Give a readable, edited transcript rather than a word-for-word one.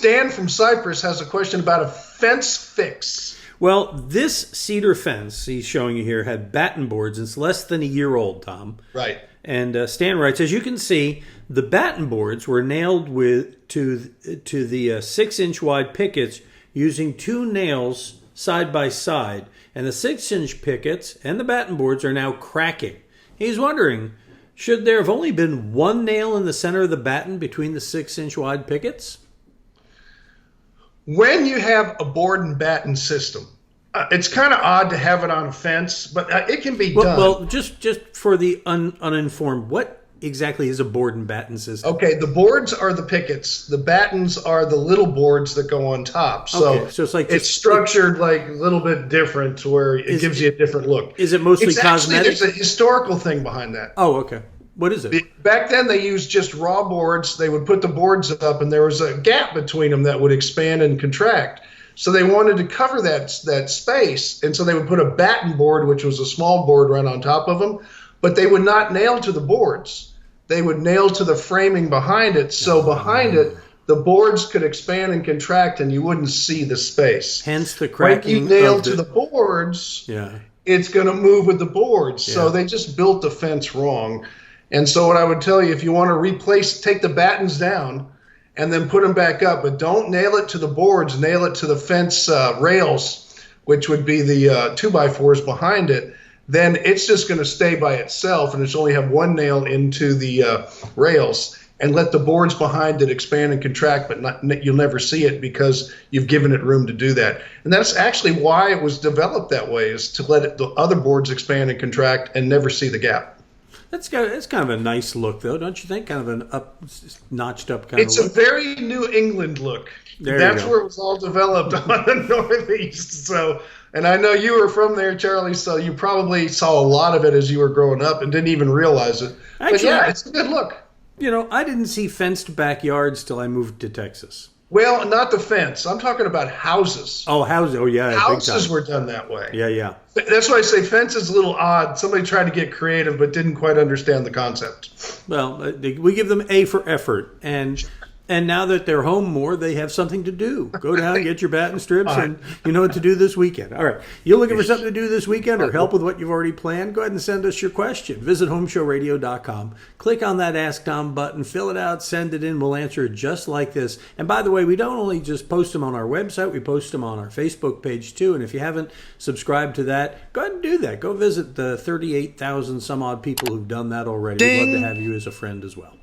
Stan from Cyprus has a question about a fence fix. Well, this cedar fence he's showing you here had batten boards. It's less than a year old, Tom. Right. And Stan writes, as you can see, the batten boards were nailed to the 6-inch wide pickets using 2 nails side by side. And the 6-inch pickets and the batten boards are now cracking. He's wondering, should there have only been 1 nail in the center of the batten between the 6-inch wide pickets? When you have a board and batten system, it's kind of odd to have it on a fence, but it can be done. Well, just for the uninformed, what exactly is a board and batten system? Okay, the boards are the pickets. The battens are the little boards that go on top. So, it's like it's structured like a little bit different, where it gives you a different look. Is it mostly cosmetic? There's a historical thing behind that. Oh, okay. What is it? Back then, they used just raw boards. They would put the boards up, and there was a gap between them that would expand and contract. So they wanted to cover that space, and so they would put a batten board, which was a small board, right on top of them. But they would not nail to the boards. They would nail to the framing behind it. So behind it, the boards could expand and contract, and you wouldn't see the space. Hence the cracking. When you nail to the boards, it's going to move with the boards. So they just built the fence wrong. And so what I would tell you, if you want to take the battens down and then put them back up, but don't nail it to the boards, nail it to the fence rails, which would be the 2x4s behind it, then it's just going to stay by itself, and it's only have 1 nail into the rails, and let the boards behind it expand and contract, but you'll never see it because you've given it room to do that. And that's actually why it was developed that way, is to let the other boards expand and contract and never see the gap. It's kind of a nice look, though, don't you think? Kind of an notched up kind of look. It's a very New England look. That's where it was all developed, on the Northeast. So, and I know you were from there, Charlie, so you probably saw a lot of it as you were growing up and didn't even realize it. Actually, but yeah, it's a good look. You know, I didn't see fenced backyards till I moved to Texas. Well, not the fence. I'm talking about houses. Oh, houses. Oh, yeah. Houses were done that way. Yeah. That's why I say fence is a little odd. Somebody tried to get creative but didn't quite understand the concept. Well, we give them A for effort. And now that they're home more, they have something to do. Go down and get your batten strips, and you know what to do this weekend. All right. You're looking for something to do this weekend or help with what you've already planned? Go ahead and send us your question. Visit HomeShowRadio.com. Click on that Ask Tom button. Fill it out. Send it in. We'll answer it just like this. And by the way, we don't only just post them on our website. We post them on our Facebook page, too. And if you haven't subscribed to that, go ahead and do that. Go visit the 38,000 some odd people who've done that already. We'd love to have you as a friend as well.